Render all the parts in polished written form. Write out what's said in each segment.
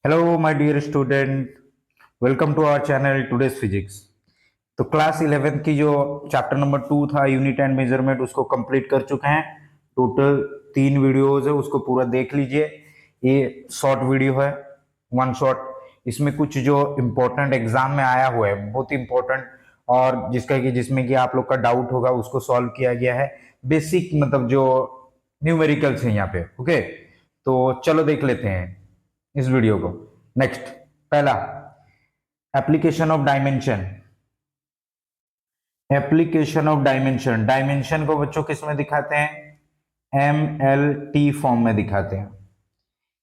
Hello my dear student, welcome to our channel today's physics. तो class 11th की जो chapter number 2 था unit and measurement, उसको complete कर चुके हैं। टोटल 3 वीडियोज है, उसको पूरा देख लीजिए। ये शॉर्ट वीडियो है, वन शॉट। इसमें कुछ जो इम्पोर्टेंट एग्जाम में आया हुआ है, बहुत इंपॉर्टेंट, और जिसमें कि आप लोग का डाउट होगा उसको सॉल्व किया गया है। बेसिक मतलब जो न्यूमेरिकल्स है यहाँ पे। ओके, तो चलो देख लेते हैं इस वीडियो को। नेक्स्ट, पहला, application of dimension. Application of dimension, dimension को बच्चों किस में दिखाते हैं? एम एल टी फॉर्म में दिखाते हैं।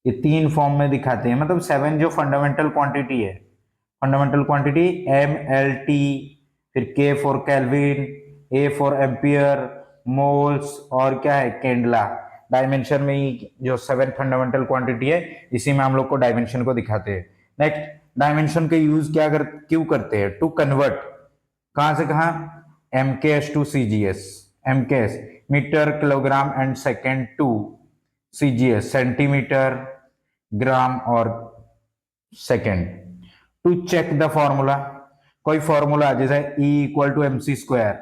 ये 3 फॉर्म में दिखाते हैं, मतलब 7 जो फंडामेंटल क्वांटिटी है, fundamental quantity M L T, फिर K for kelvin, A for ampere, moles, और क्या है, केंडला। डायमेंशन में ही जो 7 फंडामेंटल क्वांटिटी है, इसी में हम लोग को डायमेंशन को दिखाते हैं। नेक्स्ट, डायमेंशन के यूज क्यों करते हैं? टू कन्वर्ट, कहां से कहां? M K S to C G S. M K S metre, kilogram and second, to C G S centimetre, gram और second. To check the formula, कोई फॉर्मूला जैसे E equal to M C square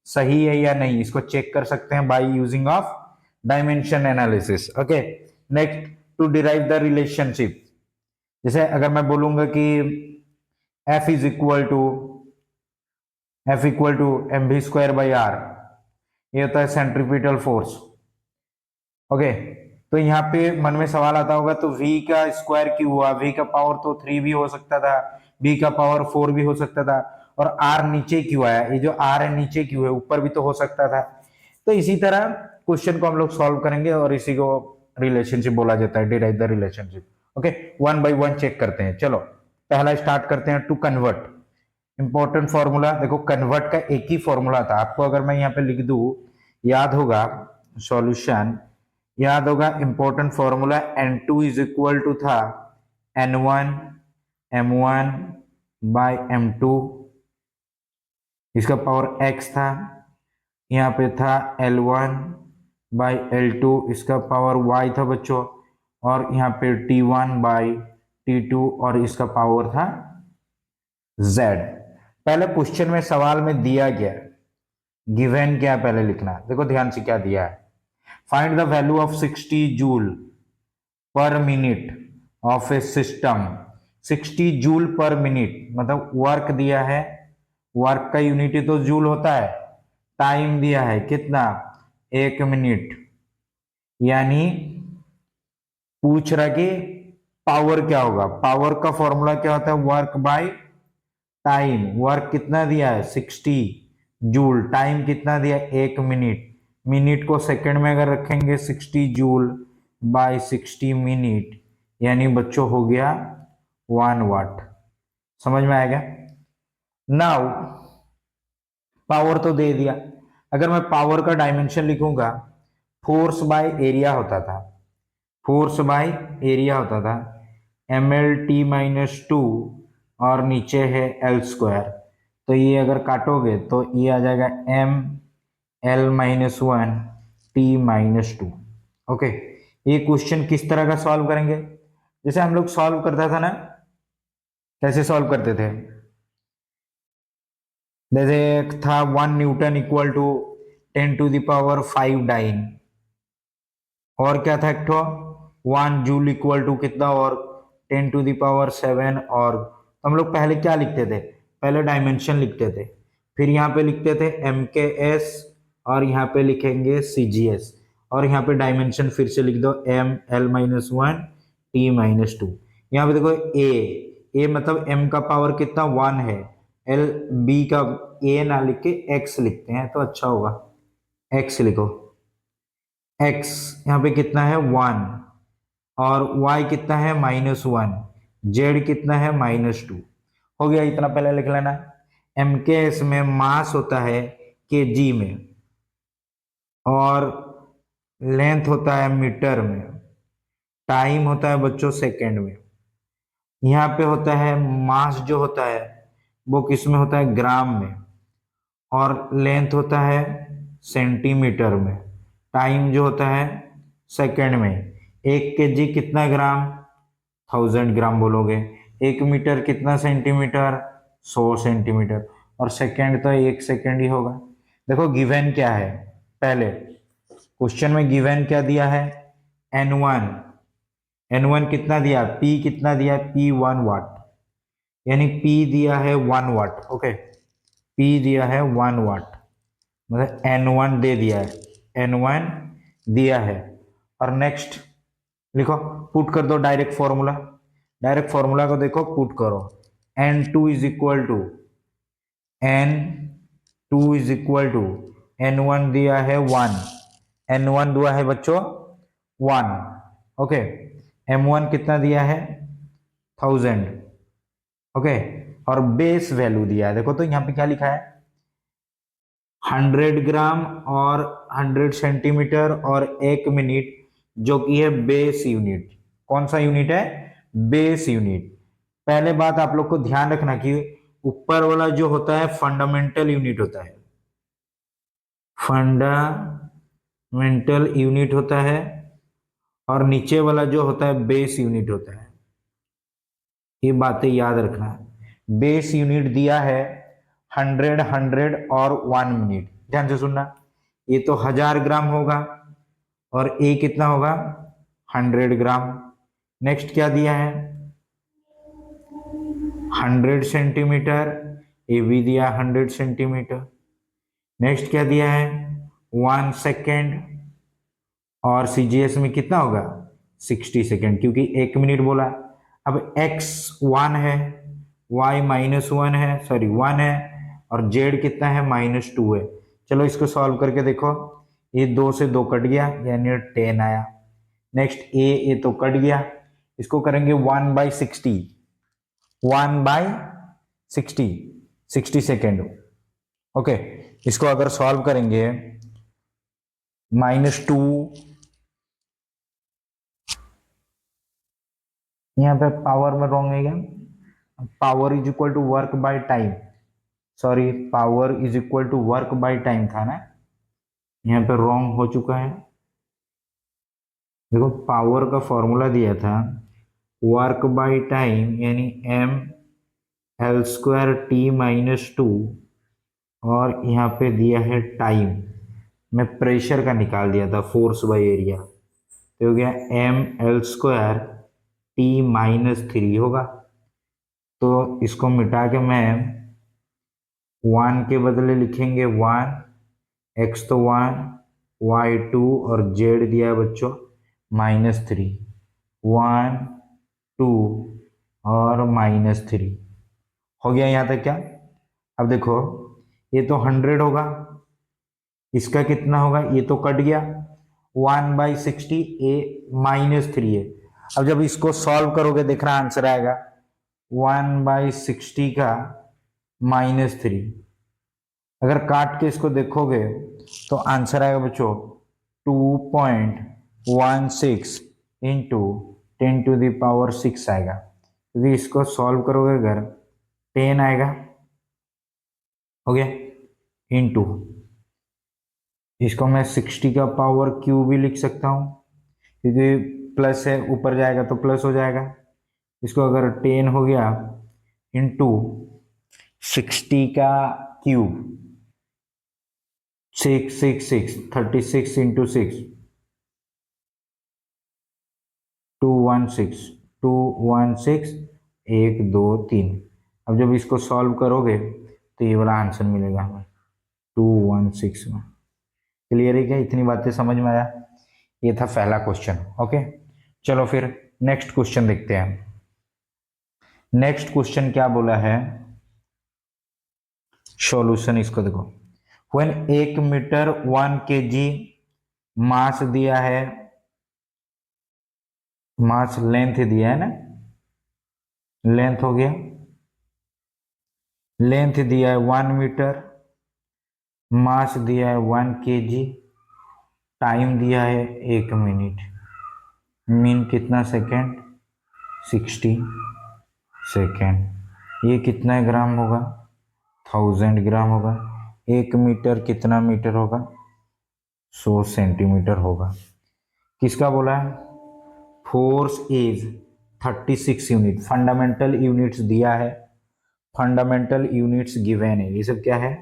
सही है या नहीं, इसको check कर सकते हैं by using of dimension analysis. Okay, next, to derive the relationship. जैसे अगर मैं बोलूंगा कि F is equal to M V square by are, ये होता है सेंट्रीपिटल फोर्स। ओके, तो यहाँ पे मन में सवाल आता होगा, तो v का स्क्वायर क्यों हुआ? v का पावर तो 3 भी हो सकता था, v का पावर 4 भी हो सकता था, और r नीचे क्यों आया? ये जो r है नीचे क्यों है? ऊपर भी तो हो सकता था। तो इसी तरह क्वेश्चन को हम लोग सॉल्व करेंगे, और इसी को रिलेशनशिप बोला जाता है, derive the relationship. Okay, one by one check करते हैं। चलो, पहला स्टार्ट करते हैं, टू कन्वर्ट। इंपॉर्टेंट फॉर्मूला देखो, कन्वर्ट का एक ही फॉर्मूला था आपको, अगर मैं यहाँ पे लिख दूं, याद होगा, सॉल्यूशन याद होगा, important formula N2 is equal to था N1 M1 बाय M2, इसका पावर x था। यहाँ पे था L1 बाई L2, इसका पावर y था बच्चों, और यहाँ पे T1 बाई T2, और इसका पावर था z। पहले क्वेश्चन में सवाल में दिया गया, गिवन क्या पहले लिखना। देखो ध्यान से क्या दिया है, find the value of 60 joule पर minute of A system. 60 joule पर मिनट मतलब वर्क दिया है, वर्क का यूनिट ही तो जूल होता है। टाइम दिया है कितना? 1 मिनट। यानी पूछ रहा कि पावर क्या होगा? पावर का फॉर्मूला क्या होता है? Work by time. वर्क कितना दिया है? 60 जूल। टाइम कितना दिया? 1 मिनट। मिनट को सेकंड में अगर रखेंगे, 60 जूल बाय 60 मिनट, यानी बच्चों हो गया 1 वाट। समझ में आएगा? नाउ पावर तो दे दिया, अगर मैं पावर का डायमेंशन लिखूंगा, फोर्स बाय एरिया होता था, फोर्स बाय एरिया होता था, ML T-2, और नीचे है L²। तो ये अगर काटोगे तो ये आ जाएगा ML-1T-2। ओके, ये क्वेश्चन किस तरह का सॉल्व करेंगे? जैसे हम लोग सॉल्व करता था ना, कैसे सॉल्व करते थे? जैसे था 1 न्यूटन इक्वल टू 10⁵ डाइन, और क्या था एक ठो 1 जूल इक्वल टू कितना, और 10⁷, और तो हम लोग पहले क्या लिखते थे? पहले डायमेंशन लिखते थे, फिर यहाँ पे लिखते थे MKS, और यहाँ पे लिखेंगे CGS, और यहाँ पे डायमेंशन फिर से लिख दो ML-1T-2। यहाँ पे देखो A मतलब M का पावर कितना? 1 है। B का A ना लिख के X लिखते हैं तो अच्छा होगा, X लिखो। X यहाँ पे कितना है? 1, और y कितना है? -1, z कितना है? -2। हो गया, इतना पहले लिख लेना। MKS में मास होता है kg में, और लेंथ होता है मीटर में, टाइम होता है बच्चों सेकंड में। यहाँ पे होता है मास जो होता है वो किस में होता है? ग्राम में, और लेंथ होता है सेंटीमीटर में, टाइम जो होता है सेकंड में। 1 kg कितना ग्राम? 1000 ग्राम बोलोगे। 1 मीटर कितना सेंटीमीटर, 100 सेंटीमीटर। और सेकेंड तो 1 सेकेंड ही होगा। देखो गिवन क्या है, पहले क्वेश्चन में गिवन क्या दिया है, N1। N1 कितना दिया, P कितना दिया, P 1 वाट, यानी P दिया है 1 वाट। ओके, P दिया है 1 वाट, मतलब N1 दे दिया है, N1 दिया है। और नेक्स्ट लिखो, पुट कर दो डायरेक्ट फॉर्मूला। डायरेक्ट फॉर्मूला को देखो, पुट करो। N2 is equal to N1 दिया है 1, N1 दिया है बच्चों 1। ओके, M1 कितना दिया है 1000। ओके, और बेस वैल्यू दिया है, देखो तो यहाँ पे क्या लिखा है, 100 ग्राम और 100 सेंटीमीटर और 1 मिनट, जो कि है बेस यूनिट। कौन सा यूनिट है, बेस यूनिट। पहले बात आप लोग को ध्यान रखना कि ऊपर वाला जो होता है फंडामेंटल यूनिट होता है, फंडामेंटल यूनिट होता है, और नीचे वाला जो होता है बेस यूनिट होता है। ये बातें याद रखना। बेस यूनिट दिया है 100, 100 और 1 मिनट। ध्यान से सुनना, ये तो 1000 ग्राम होगा और ए कितना होगा 100 ग्राम। नेक्स्ट क्या दिया है 100 सेंटीमीटर, ए भी दिया 100 सेंटीमीटर। नेक्स्ट क्या दिया है 1 सेकेंड, और सीजीएस में कितना होगा 60 सेकेंड, क्योंकि 1 मिनट बोला। अब x 1 है, y -1 है, सॉरी 1 है, और z कितना है -2 है। चलो इसको सॉल्व करके देखो, ये 2 से 2 कट गया, यानी 10 आया। नेक्स्ट ए तो कट गया, इसको करेंगे 1/60, 1/60, 60 सेकेंड। ओके, इसको अगर सॉल्व करेंगे -2, यहाँ पे पावर में रॉन्ग है क्या, power is equal to work by time, sorry power is equal to work by time था ना, यहाँ पे रॉन्ग हो चुका है। देखो पावर का फॉर्मूला दिया था वर्क बाय टाइम, यानी mL²T-2, और यहाँ पे दिया है टाइम, मैं प्रेशर का निकाल दिया था फोर्स बाय एरिया, तो हो गया mL²T-3 होगा। तो इसको मिटा के मैं 1 के बदले लिखेंगे 1, x तो 1, y 2, और z दिया है बच्चों -3, 1 2 और -3 हो गया यहाँ तक क्या। अब देखो ये तो 100 होगा, इसका कितना होगा, ये तो कट गया 1/60, a -3 है। अब जब इसको सॉल्व करोगे देखना आंसर आएगा 1/60 का -3। अगर काट के इसको देखोगे तो आंसर आएगा बच्चों 2.16 इंटू 10⁶ आएगा, क्योंकि इसको सॉल्व करोगे अगर 10 आएगा, हो गया, इंटू इसको मैं 60 का पावर क्यू भी लिख सकता हूँ, क्योंकि प्लस है, ऊपर जाएगा तो प्लस हो जाएगा। इसको अगर 10 हो गया इंटू 60 का क्यूब, 666, 36 इंटू 6, 216, 216, 1 2 3। अब जब इसको सॉल्व करोगे तो ये वाला आंसर मिलेगा हमें 216 में। क्लियर है क्या, इतनी बातें समझ में आया। ये था पहला क्वेश्चन। ओके, चलो फिर नेक्स्ट क्वेश्चन देखते हैं। नेक्स्ट क्वेश्चन क्या बोला है, सॉल्यूशन इसको देखो। व्हेन 1 मीटर 1 kg मास दिया है, मास लेंथ दिया है ना, लेंथ हो गया, लेंथ दिया है 1 मीटर, मास दिया है 1 kg, टाइम दिया है 1 मिनट, मीन कितना सेकेंड 60 सेकेंड। ये कितना ग्राम होगा 1000 ग्राम होगा। 1 मीटर कितना मीटर होगा 100 सेंटीमीटर होगा। किसका बोला है, force is 36 unit. Fundamental units दिया है, फंडामेंटल यूनिट्स गिवन है। ये सब क्या है?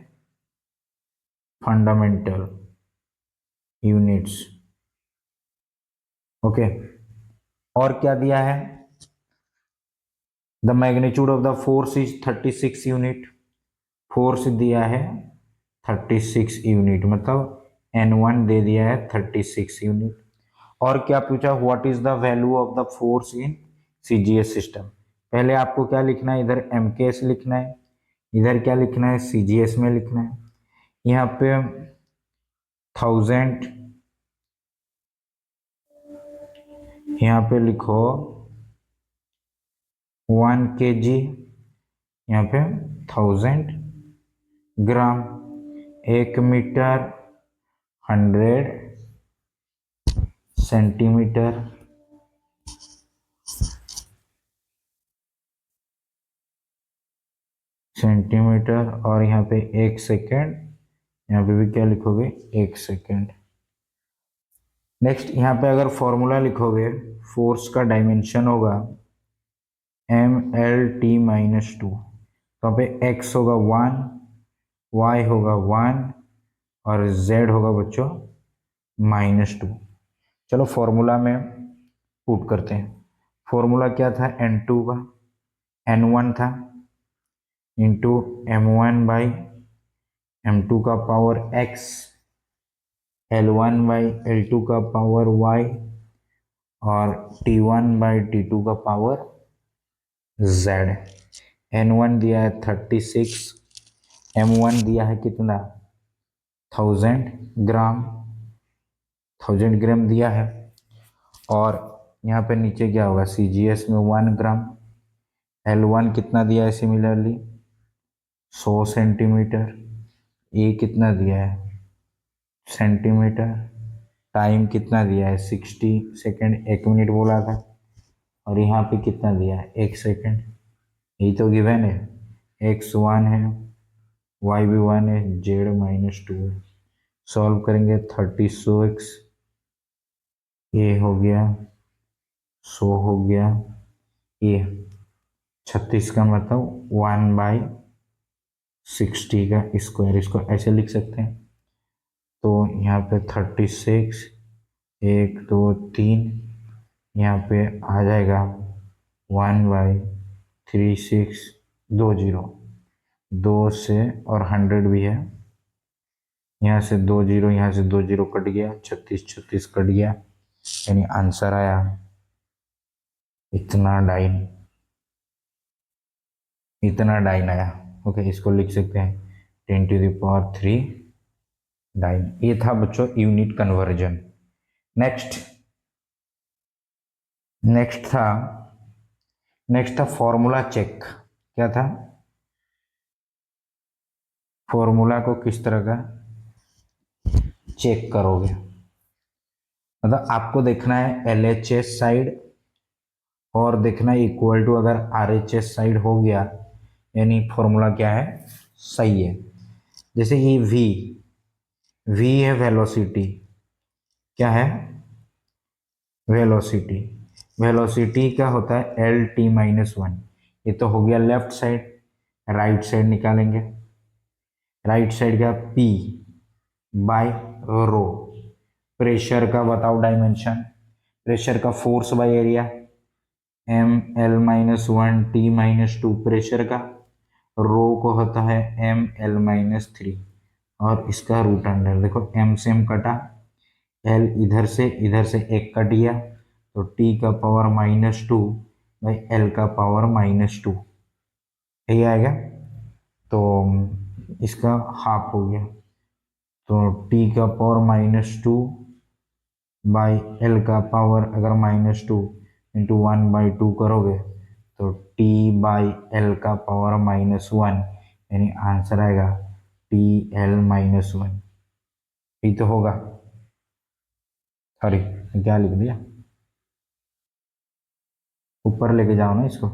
Fundamental units. ओके, और क्या दिया है? The magnitude of the force is 36 unit. Force दिया है 36 यूनिट, मतलब N1 दे दिया है 36 यूनिट। और क्या पूछा? What is the value of the force in CGS system. पहले आपको क्या लिखना है? इधर एमकेएस लिखना है, इधर क्या लिखना है? सीजीएस में लिखना है। यहाँ पे 1000, यहाँ पे लिखो 1 kg, यहाँ पे 1000 ग्राम। 1 मीटर 100 सेंटीमीटर, और यहाँ पे 1 सेकेंड, यहाँ पे भी क्या लिखोगे? 1 सेकेंड। नेक्स्ट यहाँ पे अगर फॉर्मूला लिखोगे, फोर्स का डायमेंशन होगा MLT-2। तो यहाँ पे x होगा 1, y होगा 1 और z होगा बच्चों -2। चलो फॉर्मूला में पुट करते हैं। फॉर्मूला क्या था? N2 का, N1 था इंटू M1/M2 का पावर x, L1/L2 का पावर y और T1/T2 का पावर z। N1 दिया है 36, M1 दिया है कितना? 1000 ग्राम, 1000 ग्राम दिया है। और यहाँ पे नीचे क्या होगा? CGS में 1 ग्राम। L1 कितना दिया है? Similarly 100 centimetre. ए कितना दिया है? सेंटीमीटर। टाइम कितना दिया है? 60 सेकेंड, 1 मिनट बोला था। और यहाँ पे कितना दिया है? 1 सेकेंड। यही तो गिवन है। x1 है, y भी 1 है, z -2 है। सॉल्व करेंगे 36, ये हो गया 100 हो गया, ये 36 का मतलब 1/60 का स्क्वायर, इसको ऐसे लिख सकते हैं। तो यहाँ पे 36, 1 2 3, यहाँ पे आ जाएगा 1/36, 2 0, 2 से और 100 भी है, यहाँ से 2 0, यहाँ से 2 0 कट गया, 36 36 कट गया, यानी आंसर आया इतना डाइन आया। ओके, इसको लिख सकते हैं 10⁻³ डाइन। ये था बच्चों यूनिट कन्वर्जन। नेक्स्ट था फॉर्मूला चेक। क्या था? फॉर्मूला को किस तरह का चेक करोगे? मतलब आपको देखना है LHS साइड और देखना है इक्वल टू, अगर RHS साइड हो गया यानी फॉर्मूला क्या है? सही है। जैसे ये v है वेलोसिटी। क्या है? वेलोसिटी क्या होता है? LT-1। ये तो हो गया लेफ्ट साइड। राइट साइड निकालेंगे। राइट साइड का P/ρ। प्रेशर का बताओ डायमेंशन। प्रेशर का force by area, ML-1 T-2 pressure का। रो को होता है ML-3 और इसका रूट अंडर। देखो M से M कटा, L इधर से 1 कट गया, तो T का पावर -2 बाई L का पावर -2, यही आएगा। तो इसका हाफ हो गया, तो T का पावर -2 बाई L का पावर अगर -2 इंटू 1/2 करोगे तो T/L का पावर -1, यानी आंसर आएगा TL-1। ये तो होगा, सॉरी क्या लिख दिया, ऊपर लेके जाओ ना इसको।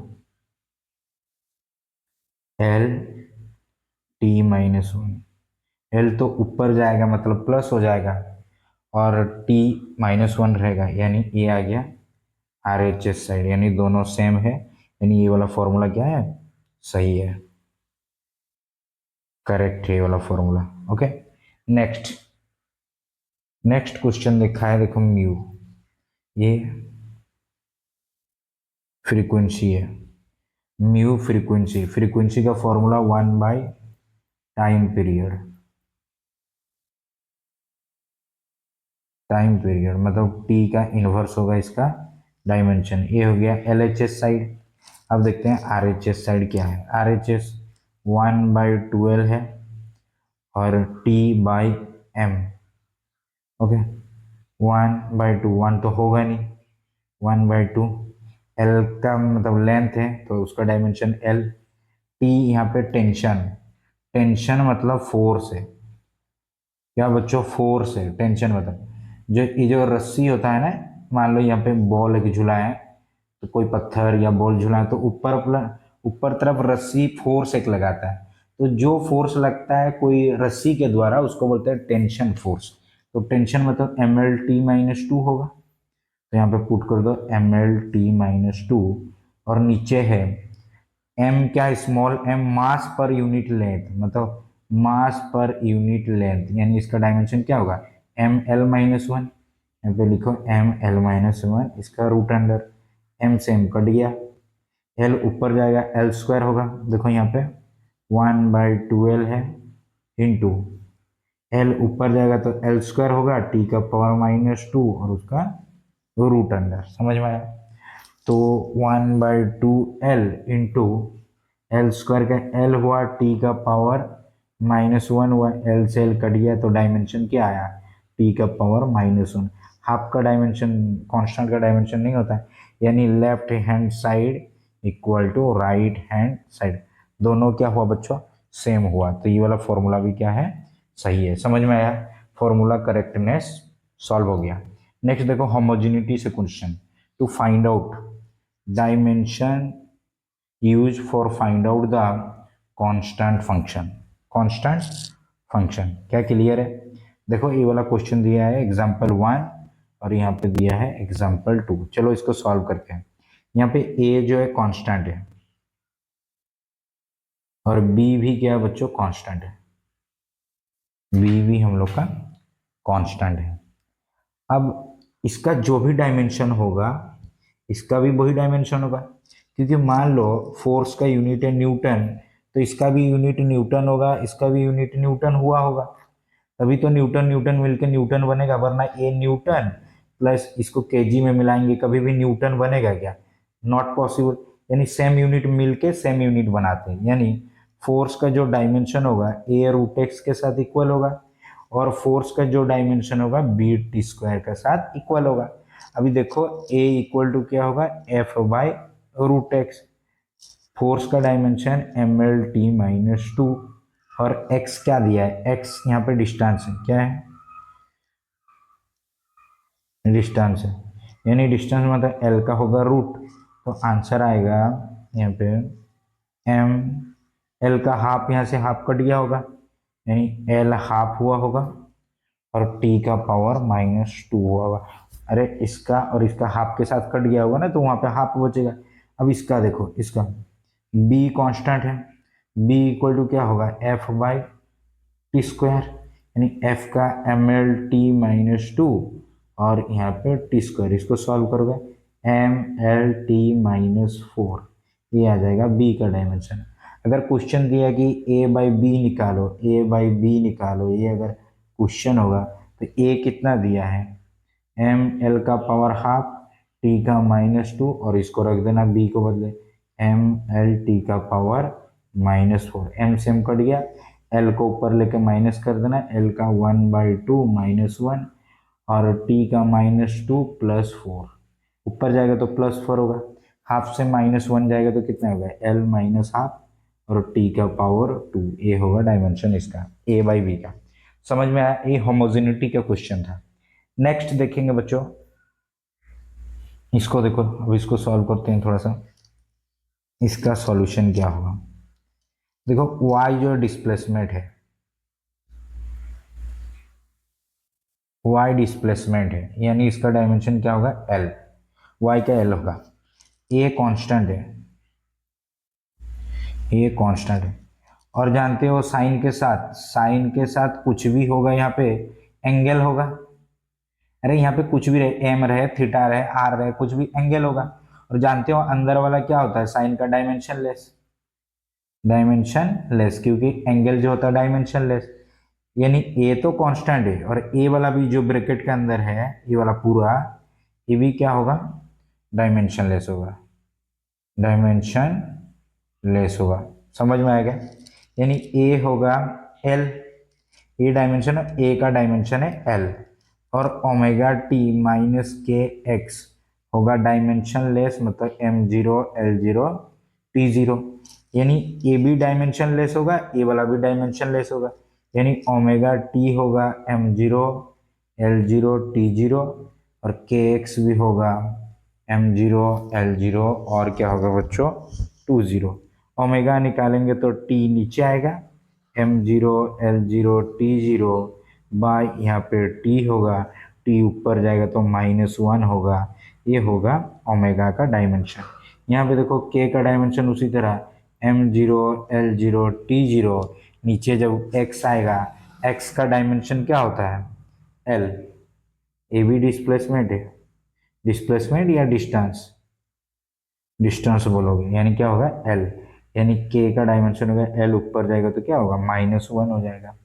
LT-1, L तो ऊपर जाएगा मतलब प्लस हो जाएगा और T-1 रहेगा, यानी ये आ गया RHS साइड, यानी दोनों सेम है, यानी ये वाला फॉर्मूला क्या है, सही है, करेक्ट है ये वाला formula. Okay, next next question देखा है, देखो म्यू, ये फ्रीक्वेंसी है, म्यू फ्रीक्वेंसी, फ्रीक्वेंसी का formula 1 by time period, time period मतलब टी का इनवर्स होगा इसका डायमेंशन। ये हो गया LHS साइड। अब देखते हैं RHS साइड क्या है। RHS 1/12 है और T/M। ओके, 1/2, 1 तो होगा नहीं, 1/2, एल का मतलब लेंथ है तो उसका डायमेंशन L। टी यहाँ पे टेंशन, टेंशन मतलब फोर्स है, क्या बच्चों, फोर्स है, टेंशन मतलब जो ये जो रस्सी होता है ना, मान लो यहाँ पे बॉल एक झूला है, तो कोई पत्थर या बॉल झूला है तो ऊपर तरफ रस्सी फोर्स एक लगाता है, तो जो फोर्स लगता है कोई रस्सी के द्वारा उसको बोलते हैं टेंशन फोर्स। तो टेंशन मतलब ML T-2 होगा, तो यहाँ पे पुट कर दो ML T-2, और नीचे है एम, क्या स्मॉल एम, मास पर यूनिट लेंथ, मतलब मास पर यूनिट लेंथ, यानी इसका डायमेंशन क्या होगा, ML-1। यहाँ पे लिखो ML-1, इसका रूट अंडर, एम से एम कट गया, एल ऊपर जाएगा L² होगा, देखो यहाँ पे 1/12 है इंटू एल ऊपर जाएगा तो L² होगा, T⁻², और उसका रूट अंडर, समझ में आया। तो 1/2L इंटू L² का L हुआ, T⁻⁻1 हुआ, L से L कट गया तो डायमेंशन क्या आया, T⁻⁻1। हाफ का डायमेंशन कांस्टेंट का डायमेंशन नहीं होता है, यानी left hand side equal to right hand side, दोनों क्या हुआ बच्चों, सेम हुआ, तो ये वाला फॉर्मूला भी क्या है, सही है। समझ में आया, फॉर्मूला करेक्टनेस सॉल्व हो गया। नेक्स्ट देखो होमोजेनिटी से question, to find out dimension use for find out the constant function, constant function, क्या क्लियर है। देखो ये वाला क्वेश्चन दिया है एग्जाम्पल 1 और यहाँ पे दिया है एग्जाम्पल 2, चलो इसको सॉल्व करते हैं। यहाँ पे ए जो है कांस्टेंट है और बी भी क्या है बच्चों, कांस्टेंट है, बी भी हम लोग का कांस्टेंट है। अब इसका जो भी डायमेंशन होगा इसका भी वही डायमेंशन होगा, क्योंकि मान लो फोर्स का यूनिट है न्यूटन, तो इसका भी यूनिट न्यूटन होगा, इसका भी यूनिट न्यूटन हुआ होगा, तभी तो न्यूटन न्यूटन मिलकर न्यूटन बनेगा, वरना ए न्यूटन प्लस इसको केजी में मिलाएंगे कभी भी न्यूटन बनेगा क्या, नॉट पॉसिबल। यानी सेम यूनिट मिलके सेम यूनिट बनाते हैं, यानी फोर्स का जो डायमेंशन होगा A√x के साथ इक्वल होगा और फोर्स का जो डायमेंशन होगा B² के साथ इक्वल होगा। अभी देखो A इक्वल टू क्या होगा, F/√x, फोर्स का डायमेंशन ML T-2, और x क्या दिया है, x यहाँ पे डिस्टेंस है, क्या है, डिस्टेंस है, यानी डिस्टेंस मतलब l का होगा रूट, तो आंसर आएगा यहाँ पे m, l का हाफ, यहाँ से हाफ कट गया होगा, यानी l हाफ हुआ होगा और T⁻⁻2 हुआ होगा। अरे इसका और इसका हाफ के साथ कट गया होगा ना, तो वहाँ पे हाफ बचेगा। अब इसका देखो, इसका b कांस्टेंट है, b इक्वल टू क्या होगा, F/T², यानी f का ML T-2 और यहाँ पे T², इसको सॉल्व करोगे ML T-4, ये आ जाएगा b का डायमेंशन। अगर क्वेश्चन दिया कि A/B निकालो, A/B निकालो, ये अगर क्वेश्चन होगा तो a कितना दिया है, ML का पावर हाफ, T⁻², और इसको रख देना b को बदले ML T⁻⁻4, m से m कट गया, l को ऊपर लेके माइनस कर देना, l का 1/2 -1 और T⁻² +4, ऊपर जाएगा तो +4 होगा, हाफ से -1 जाएगा तो कितना होगा, l -हाफ और T⁻², ये होगा डायमेंशन इसका A/B का। समझ में आया, ये होमोजेनिटी का क्वेश्चन था। नेक्स्ट देखेंगे बच्चों, इसको देखो, अब इसको सॉल्व करते हैं थोड़ा सा, इसका सॉल्यूशन क्या होगा। देखो y जो डिस्प्लेसमेंट है, y डिस्प्लेसमेंट है, यानी इसका डायमेंशन क्या होगा, l, वाई का एल होगा। ए कांस्टेंट है, ये कांस्टेंट है। और जानते हो साइन के साथ कुछ भी होगा यहाँ पे एंगल होगा। अरे यहाँ पे कुछ भी रहे, एम रहे, थीटा रहे, आर रहे, कुछ भी एंगल होगा। और जानते हो अंदर वाला क्या होता है, साइन का डायमेंशन लेस, डायमेंशन लेस, क्योंकि एंगल जो होता है डायमेंशन लेस। यानी ए तो कांस्टेंट है और ए वाला भी जो ब्रैकेट के अंदर है ये वाला पूरा, ये भी क्या होगा, डायमेंशन लेस होगा, डायमेंशन लेस होगा। समझ में आएगा। यानी ए होगा एल, ए डायमेंशन है, ए का डायमेंशन है एल। और omega T minus K X होगा डायमेंशन लेस, मतलब M zero L zero T zero. यानी ए भी डायमेंशन लेस होगा, ए वाला भी डायमेंशन लेस होगा। यानी ओमेगा टी होगा M zero L zero T zero, और के एक्स भी होगा एम जीरो एल जीरो, और क्या होगा बच्चों, टू जीरो। ओमेगा निकालेंगे तो टी नीचे आएगा, M zero L zero T zero by यहाँ पे टी होगा, टी ऊपर जाएगा तो -1 होगा। ये होगा ओमेगा का डायमेंशन। यहाँ पे देखो के का डायमेंशन उसी तरह M zero L zero T zero, नीचे जब एक्स आएगा, एक्स का डायमेंशन क्या होता है, एल। ए भी डिस्प्लेसमेंट है, डिस्प्लेसमेंट या डिस्टेंस, डिस्टेंस बोलोगे, यानी क्या होगा एल। यानी के का डायमेंशन होगा एल, ऊपर जाएगा तो क्या होगा -1 हो जाएगा।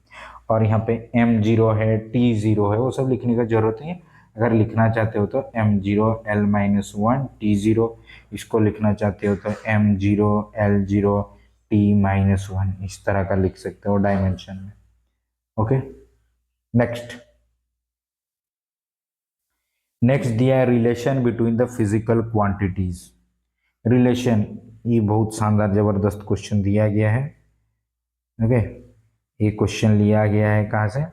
और यहाँ पे एम जीरो है टी जीरो है, वो सब लिखने का जरूरत नहीं है। अगर लिखना चाहते हो तो M zero L -1 T zero, इसको लिखना चाहते हो तो M zero L zero T -1, इस तरह का लिख सकते हो डायमेंशन में। Okay, next. नेक्स्ट दिया है relation between the physical quantities. Relation, ये बहुत शानदार जबरदस्त क्वेश्चन दिया गया है। ओके, ये क्वेश्चन लिया गया है कहाँ से,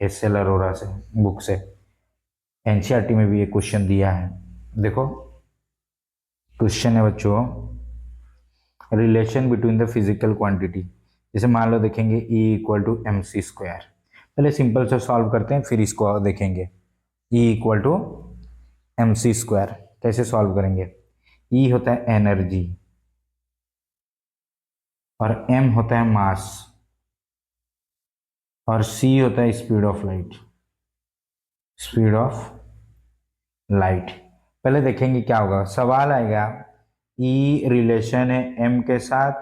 एस एल अरोड़ा से, बुक से। एनसीईआरटी में भी ये क्वेश्चन दिया है। देखो क्वेश्चन है बच्चों, relation between the physical quantity. जैसे मान लो देखेंगे E equal to M C square. पहले सिंपल से सॉल्व करते हैं फिर इसको देखेंगे। E equal to M C square कैसे सॉल्व करेंगे। E होता है एनर्जी और M होता है मास और C होता है speed of light, speed of light. पहले देखेंगे क्या होगा, सवाल आएगा E रिलेशन है M के साथ,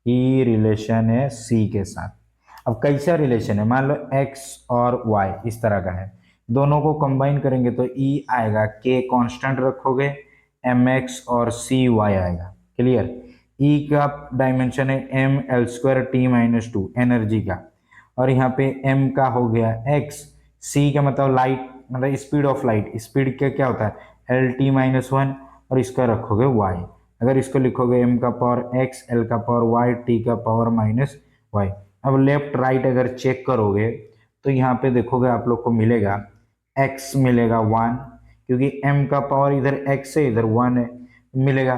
E रिलेशन है C के साथ। अब कैसा रिलेशन है, मान लो X और Y इस तरह का है, दोनों को कंबाइन करेंगे तो E आएगा, K कांस्टेंट रखोगे, MX और CY आएगा। क्लियर। E का डायमेंशन है M L square T -2 energy का, और यहाँ पे M का हो गया X, C का मतलब लाइट, मतलब स्पीड ऑफ लाइट, स्पीड का क्या होता है एल टी -1, और इसका रखोगे y। अगर इसको लिखोगे m का पावर x, l का पावर y, t का पावर -y। अब लेफ्ट राइट अगर चेक करोगे तो यहाँ पे देखोगे आप लोग को मिलेगा x मिलेगा 1, क्योंकि m का पावर इधर x है इधर 1 है, मिलेगा।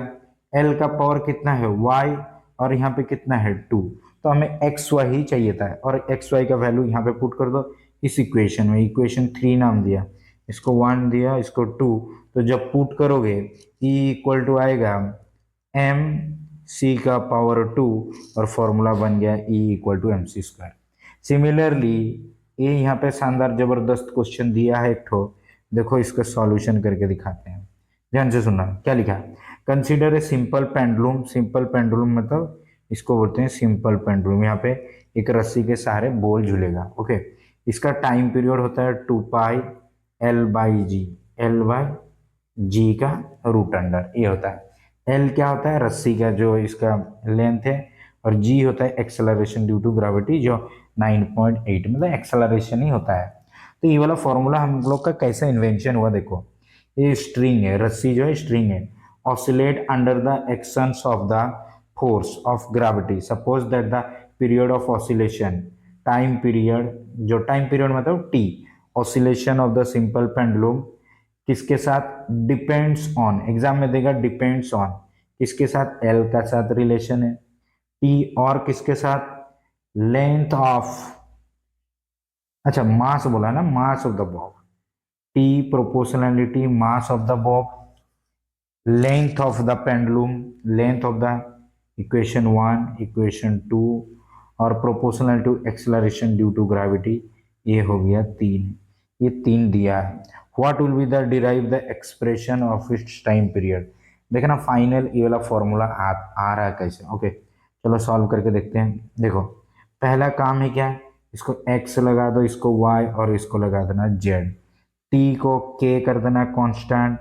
l का पावर कितना है y, और यहाँ पे कितना है 2, तो हमें एक्स वाई ही चाहिए था, और एक्स वाई का वैल्यू यहाँ पे पुट कर दो इस इक्वेशन में। इक्वेशन 3 नाम दिया, इसको 1 दिया, इसको 2, तो जब पुट करोगे E इक्वल टू आएगा एम सी का पावर 2, और फॉर्मूला बन गया E equal to M C square. Similarly ये यहाँ पे शानदार जबरदस्त क्वेश्चन दिया है एक ठो, देखो इसका सॉल्यूशन करके दिखाते हैं, ध्यान से सुनना क्या लिखा। Consider a simple pendulum, simple pendulum मतलब इसको बोलते हैं सिंपल पेंडुलम। यहाँ पे एक रस्सी के सहारे बॉल झूलेगा। ओके, इसका टाइम पीरियड होता है 2 pi L by G, L by G का रूट अंडर, ये होता है। एल क्या होता है, रस्सी का जो इसका लेंथ है, और जी होता है एक्सेलरेशन ड्यू टू ग्रेविटी, जो 9.8 मतलब एक्सेलरेशन ही होता है। तो ये वाला फॉर्मूला हम लोग का कैसे इन्वेंशन हुआ, देखो ये स्ट्रिंग है, रस्सी जो है स्ट्रिंग है, oscillate under the actions of the force of gravity. Suppose that the period of oscillation, time period, जो time period मतलब t, oscillation of the simple pendulum किसके साथ डिपेंड्स ऑन, एग्जाम में देगा डिपेंड्स ऑन, किसके साथ L का साथ रिलेशन है, T और किसके साथ लेंथ ऑफ, अच्छा मास बोला ना, mass of the bob, T proportionality mass of the bob, length of the pendulum, length of the equation 1, equation 2 और proportional to acceleration due to gravity, ये हो गया 3, ये 3 दिया है। What will be the derive the expression of its time period, देखना final ये वाला फॉर्मूला आ रहा है कैसे। ओके चलो सॉल्व करके देखते हैं। देखो पहला काम है क्या, इसको x लगा दो, इसको y और इसको लगा देना z, t को k कर देना कांस्टेंट,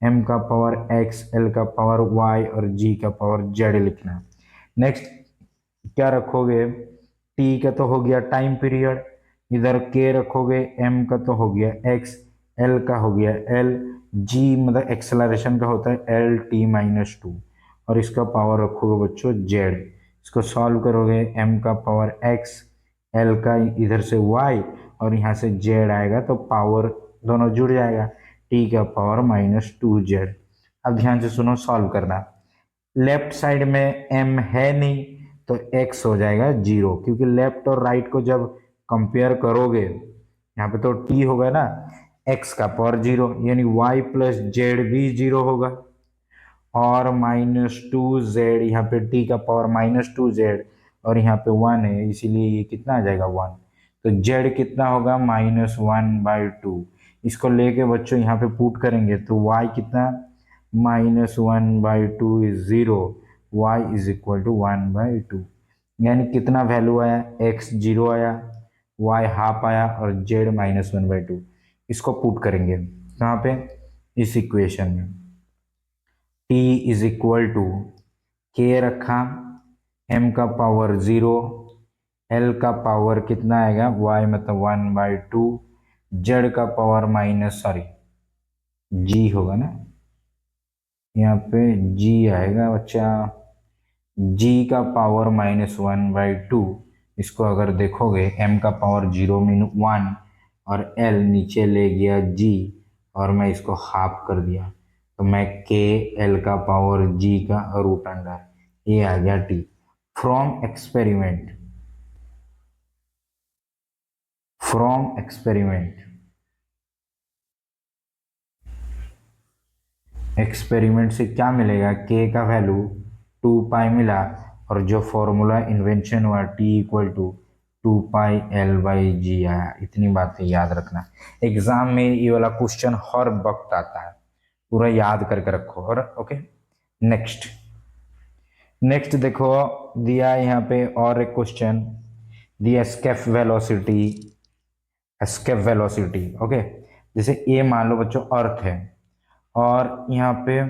m का पावर x, l का पावर y और g का पावर z लिखना। नेक्स्ट क्या रखोगे, t का तो हो गया टाइम पीरियड, इधर k रखोगे, m का तो हो गया x, l का हो गया l, g मतलब एक्सेलरेशन का होता है l t माइनस 2 और इसका पावर रखोगे बच्चों z। इसको सॉल्व करोगे, m का पावर x, l का इधर से y और यहाँ से z आएगा तो पावर दोनों जुड़ जाएगा, t का पावर माइनस 2z। अब ध्यान से सुनो, सॉल्व करना। लेफ्ट साइड में m है नहीं तो x हो जाएगा 0, क्योंकि लेफ्ट और राइट को जब कंपेयर करोगे यहाँ पे तो t होगा ना, x का पावर 0 यानी y प्लस जेड भी 0 होगा और माइनस 2z, यहाँ पे t का पावर माइनस 2z और यहाँ पे 1 है इसीलिए ये कितना आ जाएगा 1, तो z कितना होगा -1/2। इसको लेके बच्चों यहाँ पे पुट करेंगे तो y कितना, -1/2 is 0, y is equal to 1/2, यानी कितना वैल्यू आया, x 0 आया, y हाफ आया और z -1/2। इसको पुट करेंगे कहाँ पे, इस इक्वेशन में। t is equal to k रखा, m का पावर 0, l का पावर कितना आएगा, y मतलब 1/2, z का पावर माइनस g होगा ना, यहाँ पे g आएगा बच्चा, g का पावर -1/2। इसको अगर देखोगे m का पावर 0 मीन 1 और l नीचे ले गया g और मैं इसको हाफ कर दिया तो मैं k l का पावर g का रूट अंडर, ये आ गया t। From experiment, from experiment, experiment से क्या मिलेगा, k का वैल्यू 2 पाई मिला और जो फॉर्मूला इन्वेंशन हुआ t equal to 2 pi l/g आया। इतनी बातें याद रखना, एग्जाम में ये वाला क्वेश्चन हर वक्त आता है, पूरा याद करके रखो। और ओके नेक्स्ट, नेक्स्ट देखो दिया यहाँ पे और एक question, the escape velocity, escape velocity okay, जैसे ये मान लो बच्चों अर्थ है और यहाँ पे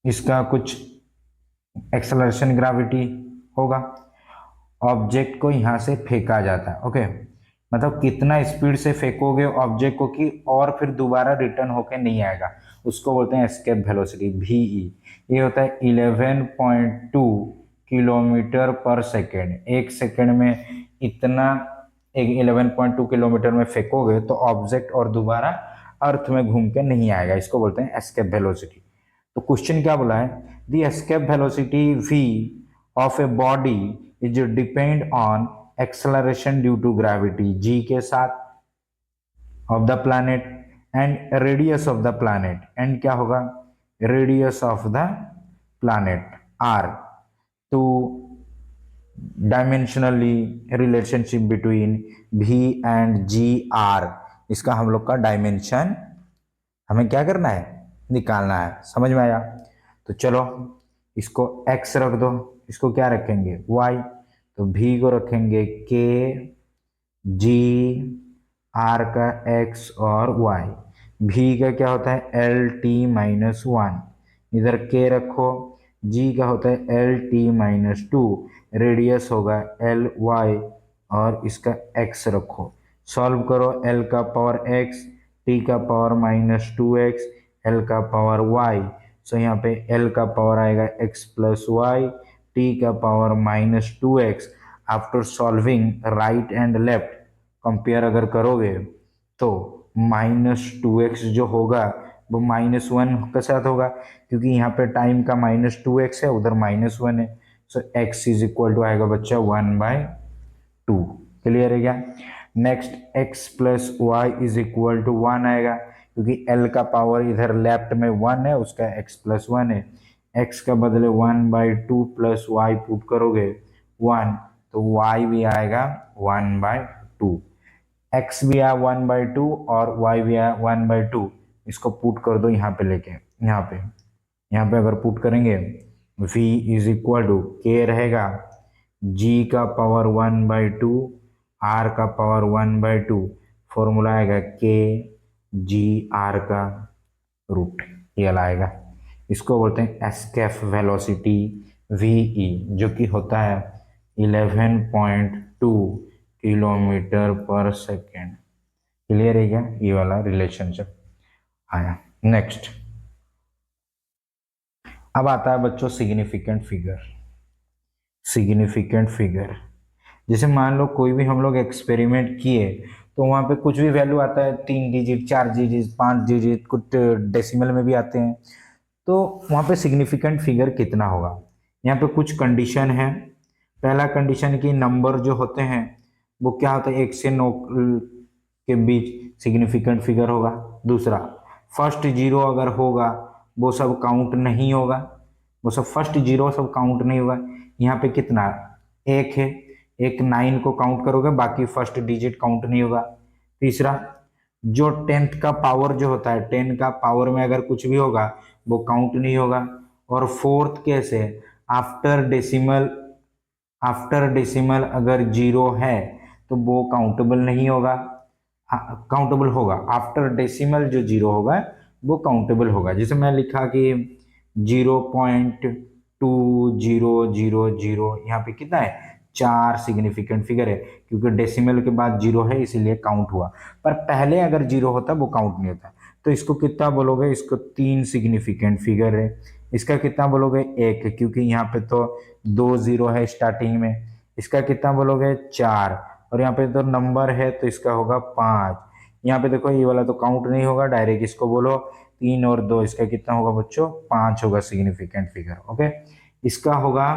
इसका कुछ एक्सेलरेशन ग्रेविटी होगा, ऑब्जेक्ट को यहाँ से फेंका जाता है। ओके मतलब कितना स्पीड से फेंकोगे ऑब्जेक्ट को कि और फिर दोबारा रिटर्न होके नहीं आएगा, उसको बोलते हैं एस्केप वेलोसिटी VE। ये होता है 11.2 किलोमीटर पर सेकेंड, एक सेकेंड में इतना, एक 11.2 किलोमीटर में फेंकोगे तो ऑब्जेक्ट और दोबारा अर्थ में घूम के नहीं आएगा, इसको बोलते हैं एस्केप वेलोसिटी। तो क्वेश्चन क्या बोला है, the escape velocity v of a body is depend on acceleration due to gravity g के साथ of the planet and radius of the planet, and क्या होगा, radius of the planet r। तो dimensionally relationship between v and G R, इसका हम लोग का dimension हमें क्या करना है, निकालना है। समझ में आया, तो चलो इसको x रख दो, इसको क्या रखेंगे y, तो v को रखेंगे k, g, r का x और y, v का क्या होता है LT-1, इधर k रखो, g का होता है LT-2, रेडियस होगा LY और इसका x रखो, सॉल्व करो, l का पावर x, t का पावर -2x, l का पावर y, सो यहाँ पे l का पावर आएगा x प्लस वाई, t का power -2x। After solving right and left compare अगर करोगे तो -2x जो होगा वो -1 के साथ होगा, क्योंकि यहाँ पे टाइम का -2x है, उधर -1 है, so x is equal to आएगा बच्चा 1/2। क्लियर है क्या। Next x plus Y is equal to 1 आएगा, क्योंकि एल का पावर इधर लेफ्ट में 1 है, उसका x+1 है। x का बदले 1/2 प्लस वाई पुट करोगे 1, तो y भी आएगा 1/2। x भी आया 1/2 और y भी आया 1/2। इसको पुट कर दो यहाँ पे लेके, यहाँ पे अगर पुट करेंगे v इज इक्वल टू के रहेगा g का पावर 1/2 r का पावर 1/2, फॉर्मूला आएगा के जी आर का रूट, ये वाला आएगा। इसको बोलते हैं एस्केप वेलोसिटी वीई, जो कि होता है 11.2 किलोमीटर पर सेकेंड। क्लियर है क्या, ये वाला रिलेशनशिप आया। नेक्स्ट, अब आता है बच्चों सिग्निफिकेंट फिगर। सिग्निफिकेंट फिगर, जैसे मान लो कोई भी हम लोग एक्सपेरिमेंट किए तो वहां पे कुछ भी वैल्यू आता है, 3 डिजिट, 4 डिजिट, 5 डिजिट, कुछ डेसिमल में भी आते हैं, तो वहां पे सिग्निफिकेंट फिगर कितना होगा। यहाँ पे कुछ कंडीशन है। पहला कंडीशन कि नंबर जो होते हैं वो क्या होता है, 1 से 9 के बीच सिग्निफिकेंट फिगर होगा। दूसरा, फर्स्ट जीरो अगर होगा वो सब काउंट नहीं होगा, वो सब फर्स्ट जीरो सब काउंट नहीं होगा। यहाँ पे कितना, 1 है, एक 9 को काउंट करोगे, बाकी फर्स्ट डिजिट काउंट नहीं होगा। तीसरा, जो 10th का पावर जो होता है, 10 का पावर में अगर कुछ भी होगा वो काउंट नहीं होगा। और फोर्थ केस है, आफ्टर डेसिमल, आफ्टर डेसिमल अगर जीरो है तो वो काउंटेबल नहीं होगा, काउंटेबल होगा। आफ्टर डेसिमल जो जीरो होगा वो काउंटेबल होगा। जैसे मैं लिखा कि 0.2000, यहाँ पे कितना है, 4 सिग्निफिकेंट फिगर है, क्योंकि डेसिमल के बाद जीरो है इसीलिए काउंट हुआ। पर पहले अगर जीरो होता वो काउंट नहीं होता। तो इसको कितना बोलोगे, इसको 3 सिग्निफिकेंट फिगर है। इसका कितना बोलोगे, 1, क्योंकि यहाँ पे तो 2 जीरो है स्टार्टिंग में। इसका कितना बोलोगे, 4, और यहाँ पे तो नंबर है तो इसका होगा 5। यहाँ पे देखो ये वाला तो काउंट नहीं होगा, डायरेक्ट इसको बोलो 3 और 2, इसका कितना होगा बच्चों, 5 होगा सिग्निफिकेंट फिगर। ओके, इसका होगा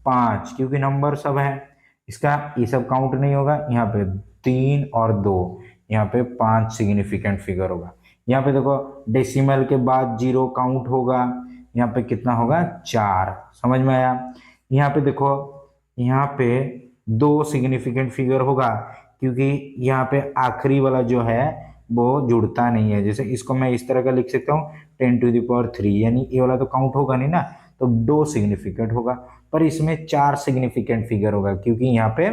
5 क्योंकि नंबर सब है। इसका ये सब काउंट नहीं होगा, यहाँ पे 3 और 2, यहाँ पे 5 सिग्निफिकेंट फिगर होगा। यहाँ पे देखो डेसिमल के बाद जीरो काउंट होगा, यहाँ पे कितना होगा, 4। समझ में आया। यहाँ पे देखो, यहाँ पे 2 सिग्निफिकेंट फिगर होगा, क्योंकि यहाँ पे आखिरी वाला जो है वो जुड़ता नहीं है। जैसे इसको मैं इस तरह का लिख सकता हूँ 10⁻3, यानी ये वाला तो काउंट होगा नहीं ना, तो 2 सिग्निफिकेंट होगा। पर इसमें 4 सिग्निफिकेंट फिगर होगा, क्योंकि यहाँ पे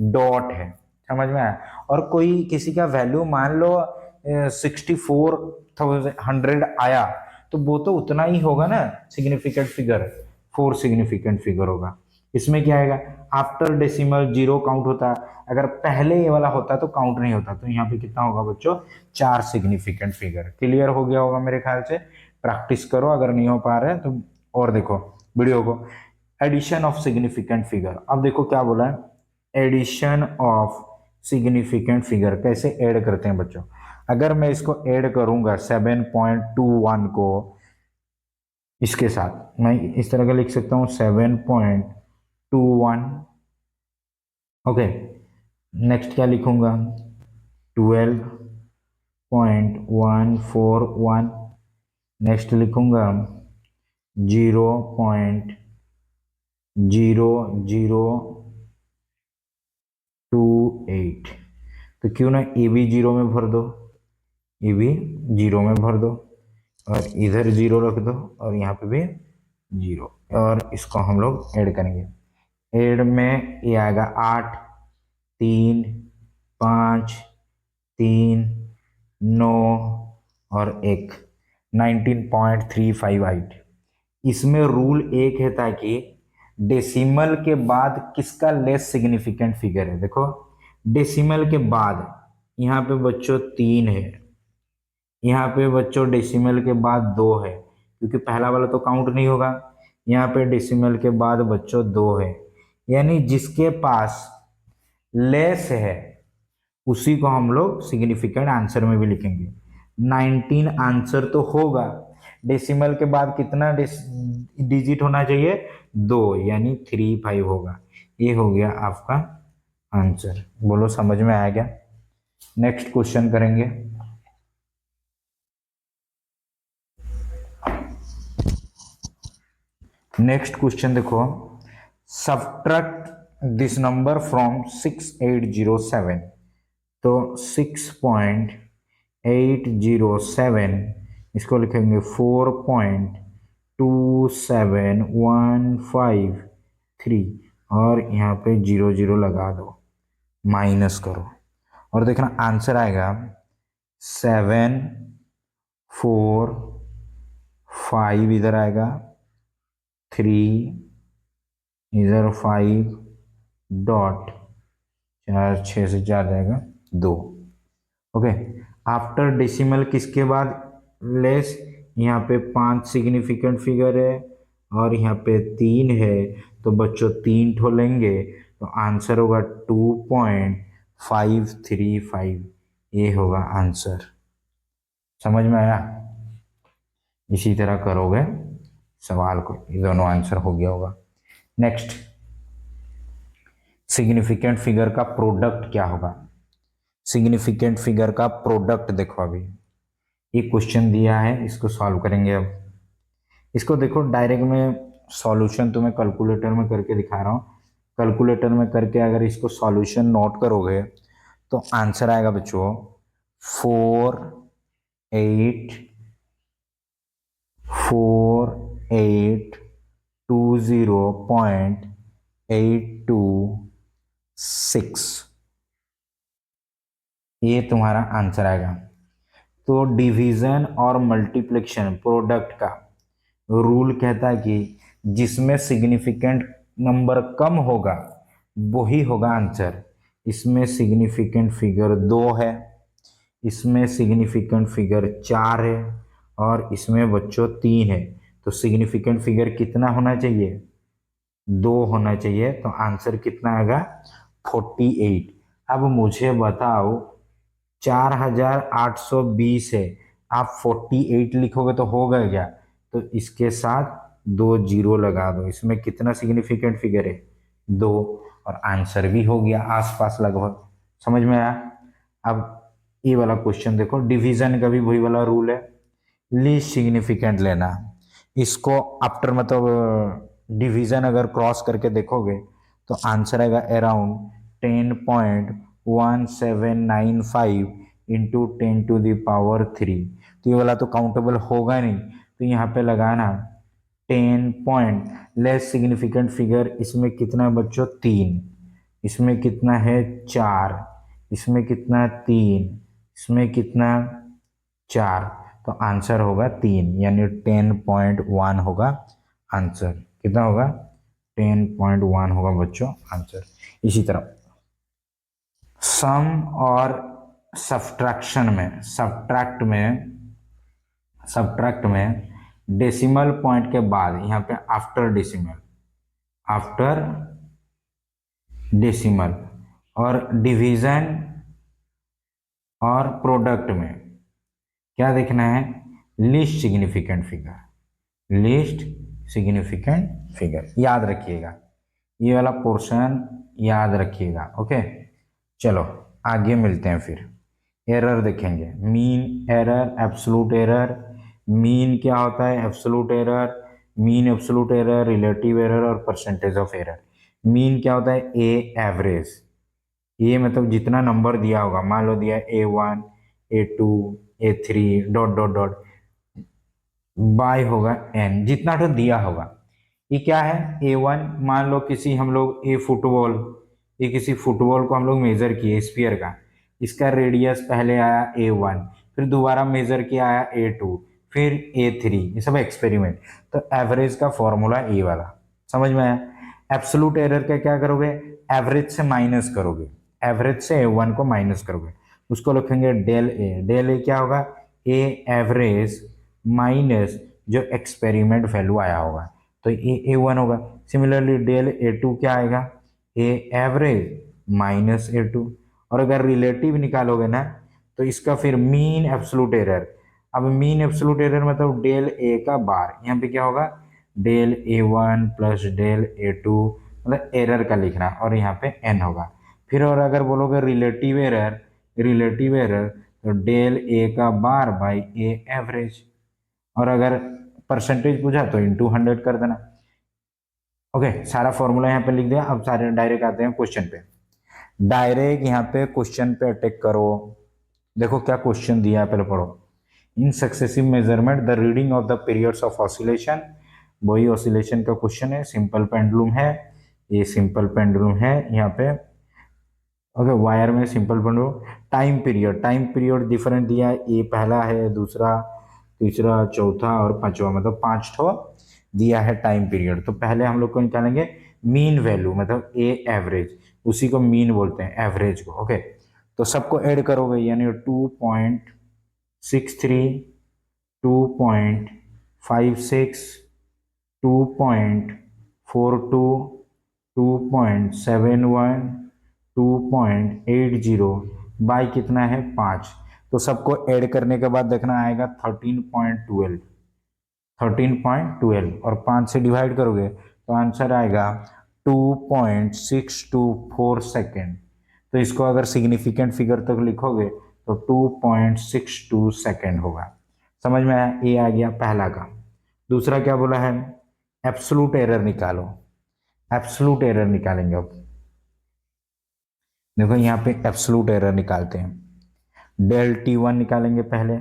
डॉट है। समझ में आया। और कोई किसी का वैल्यू मान लो 64,100 आया, तो वो तो उतना ही होगा ना सिग्निफिकेंट फिगर, 4 सिग्निफिकेंट फिगर होगा। इसमें क्या आएगा, आफ्टर डेसिमल जीरो काउंट होता है, अगर पहले ये वाला होता तो काउंट नहीं होता। तो यहाँ पे कितना होगा बच्चों, 4 सिग्निफिकेंट फिगर। क्लियर हो गया होगा मेरे ख्याल से। प्रैक्टिस करो, अगर नहीं हो पा रहा है तो और देखो वीडियो को। एडिशन ऑफ सिग्निफिकेंट फिगर, अब देखो क्या बोला है, एडिशन ऑफ सिग्निफिकेंट फिगर कैसे ऐड करते हैं बच्चों। अगर मैं इसको ऐड करूंगा 7.21 को इसके साथ, मैं इस तरह का लिख सकता हूँ 7.21। ओके, नेक्स्ट क्या लिखूंगा, 12.141। नेक्स्ट लिखूंगा 0.0028। तो क्यों ना ए भी जीरो में भर दो, ये भी जीरो में भर दो, और इधर जीरो रख दो, और यहाँ पे भी जीरो, और इसको हम लोग ऐड करेंगे। ऐड में ये आएगा 8, 3, 5, 3, 9 और 1, 19.358। इसमें रूल एक है ताकि डेसिमल के बाद किसका लेस सिग्निफिकेंट फिगर है। देखो डेसिमल के बाद यहाँ पे बच्चों 3 है, यहाँ पे बच्चों डेसिमल के बाद 2 है, क्योंकि पहला वाला तो काउंट नहीं होगा। यहाँ पे डेसिमल के बाद बच्चों 2 है, यानी जिसके पास लेस है उसी को हम लोग सिग्निफिकेंट आंसर में भी लिखेंगे। 19 आंसर तो होगा, डेसिमल के बाद कितना डिजिट होना चाहिए, 2, यानी 35 होगा। ये हो गया आपका आंसर। बोलो समझ में आ गया। नेक्स्ट क्वेश्चन करेंगे। नेक्स्ट क्वेश्चन देखो, सब्ट्रैक्ट दिस नंबर फ्रॉम 6807। तो 6.807 इसको लिखेंगे 4.27153 और यहाँ पे 00 लगा दो, माइनस करो और देखना आंसर आएगा 745, इधर आएगा 3 इधर 5 डॉट 4, 6 से 4 जाएगा 2। ओके, आफ्टर डेसिमल किसके बाद लेस, यहाँ पे 5 सिग्निफिकेंट फिगर है और यहाँ पे 3 है, तो बच्चों 3 ठो लेंगे तो आंसर होगा 2.535। ये होगा आंसर। समझ में आया? इसी तरह करोगे सवाल को, ये दोनों आंसर हो गया होगा। नेक्स्ट, सिग्निफिकेंट फिगर का प्रोडक्ट क्या होगा? सिग्निफिकेंट फिगर का प्रोडक्ट देखो, अभी ये क्वेश्चन दिया है, इसको सॉल्व करेंगे। अब इसको देखो, डायरेक्ट में सॉल्यूशन तुम्हें कैलकुलेटर में करके दिखा रहा हूँ। कैलकुलेटर में करके अगर इसको सॉल्यूशन नोट करोगे तो आंसर आएगा बच्चों 4820.826, ये तुम्हारा आंसर आएगा। तो डिवीजन और मल्टीप्लिकेशन प्रोडक्ट का रूल कहता है कि जिसमें सिग्निफिकेंट नंबर कम होगा वही होगा आंसर। इसमें सिग्निफिकेंट फिगर 2 है, इसमें सिग्निफिकेंट फिगर 4 है और इसमें बच्चों 3 है। तो सिग्निफिकेंट फिगर कितना होना चाहिए? 2 होना चाहिए। तो आंसर कितना आएगा? 48। अब मुझे बताओ 4820 है, आप 48 लिखोगे तो होगा क्या? तो इसके साथ 2 जीरो लगा दो। इसमें कितना सिग्निफिकेंट फिगर है? 2, और आंसर भी हो गया आसपास लगभग। समझ में आया? अब ये वाला क्वेश्चन देखो, डिवीजन का भी वही वाला रूल है, लीस्ट सिग्निफिकेंट लेना। इसको आफ्टर मतलब डिवीजन अगर क्रॉस करके देखोगे तो आंसर आएगा अराउंड 10.1795 इंटू 10⁻3। तो ये वाला तो काउंटेबल होगा नहीं, तो यहाँ पे लगाना 10 पॉइंट लेस सिग्निफिकेंट फिगर। इसमें कितना है बच्चों? 3। इसमें कितना है? 4। इसमें कितना? 3। इसमें कितना? 4। तो आंसर होगा 3, यानी 10.1 होगा आंसर। कितना होगा? 10.1 होगा बच्चों आंसर। इसी तरह सम और सब्ट्रैक्ट में डेसिमल पॉइंट के बाद यहाँ पे आफ्टर डेसिमल और डिवीजन और प्रोडक्ट में क्या देखना है? लीस्ट सिग्निफिकेंट फिगर याद रखिएगा, ये वाला पोर्शन याद रखिएगा। ओके, चलो आगे मिलते हैं। फिर एरर देखेंगे, mean error, absolute error. Mean क्या होता है? Absolute error, mean absolute error, relative error और परसेंटेज ऑफ एरर। मीन क्या होता है? ए एवरेज। ये मतलब जितना नंबर दिया होगा, मान लो दिया A1 A2 A3 dot dot dot by होगा n, जितना तो दिया होगा। ये क्या है? A1, मान लो किसी हम लोग ये किसी फुटबॉल को हम लोग मेजर किए स्फीयर का, इसका रेडियस पहले आया A1, फिर दोबारा मेजर किया आया A2, फिर A3, ये सब एक्सपेरिमेंट। तो एवरेज का फॉर्मूला ये वाला। समझ में आया? एब्सोलूट एरर का क्या करोगे? एवरेज से माइनस करोगे, एवरेज से A1 को माइनस करोगे, उसको लिखेंगे डेल ए। डेल ए क्या होगा? ए एवरेज माइनस जो एक्सपेरिमेंट वैल्यू आया होगा, तो ये A1 होगा। सिमिलरली डेल A2 क्या आएगा? ए एवरेज माइनस A2। और अगर रिलेटिव निकालोगे ना तो इसका फिर मीन एब्सोलूट एरर। अब मीन एब्सोलूट एरर मतलब डेल ए का बार, यहाँ पे क्या होगा? Del A1 plus del A2, मतलब एरर का लिखना, और यहाँ पे n होगा। फिर और अगर बोलोगे रिलेटिव एरर तो डेल ए का बार बाई ए एवरेज। और अगर परसेंटेज पूछा तो इंटू 100 कर देना। ओके, सारा फॉर्मूला यहाँ पे लिख दिया। अब सारे डायरेक्ट आते हैं क्वेश्चन पे। डायरेक्ट यहाँ पे क्वेश्चन पे अटैक करो। देखो क्या क्वेश्चन दिया है, पहले पढ़ो। In successive measurement the reading of the periods of oscillation. वही ऑसिलेशन का क्वेश्चन है, सिंपल पेंडुलम है, ये सिंपल पेंडुलम है यहाँ पे। ओके, वायर में simple pendulum. Time period different दिया है, ये पहला है, दूसरा, तीसरा, चौथा और पांचवा, मतलब 5 ठो दिया है टाइम पीरियड। तो पहले हम लोग को निकालेंगे मीन वैल्यू, मतलब ए एवरेज, उसी को मीन बोलते हैं, एवरेज को। ओके, तो सबको ऐड करोगे, यानी 2.63, 2.56, 2.42, 2.71, 2.80 बाई कितना है 5। तो सबको ऐड करने के बाद देखना आएगा 13.12, 13.12 और 5 से डिवाइड करोगे तो आंसर आएगा 2.624 सेकेंड। तो इसको अगर सिग्निफिकेंट फिगर तक लिखोगे तो 2.62 सेकेंड होगा। समझ में आया? ये आ गया पहला का। दूसरा क्या बोला है? एब्सोलूट एरर निकालो। एब्सोलूट एरर निकालेंगे अब। देखो यहाँ पे एब्सोलूट एरर निकालते हैं। डेल T1 निकालेंगे पहले,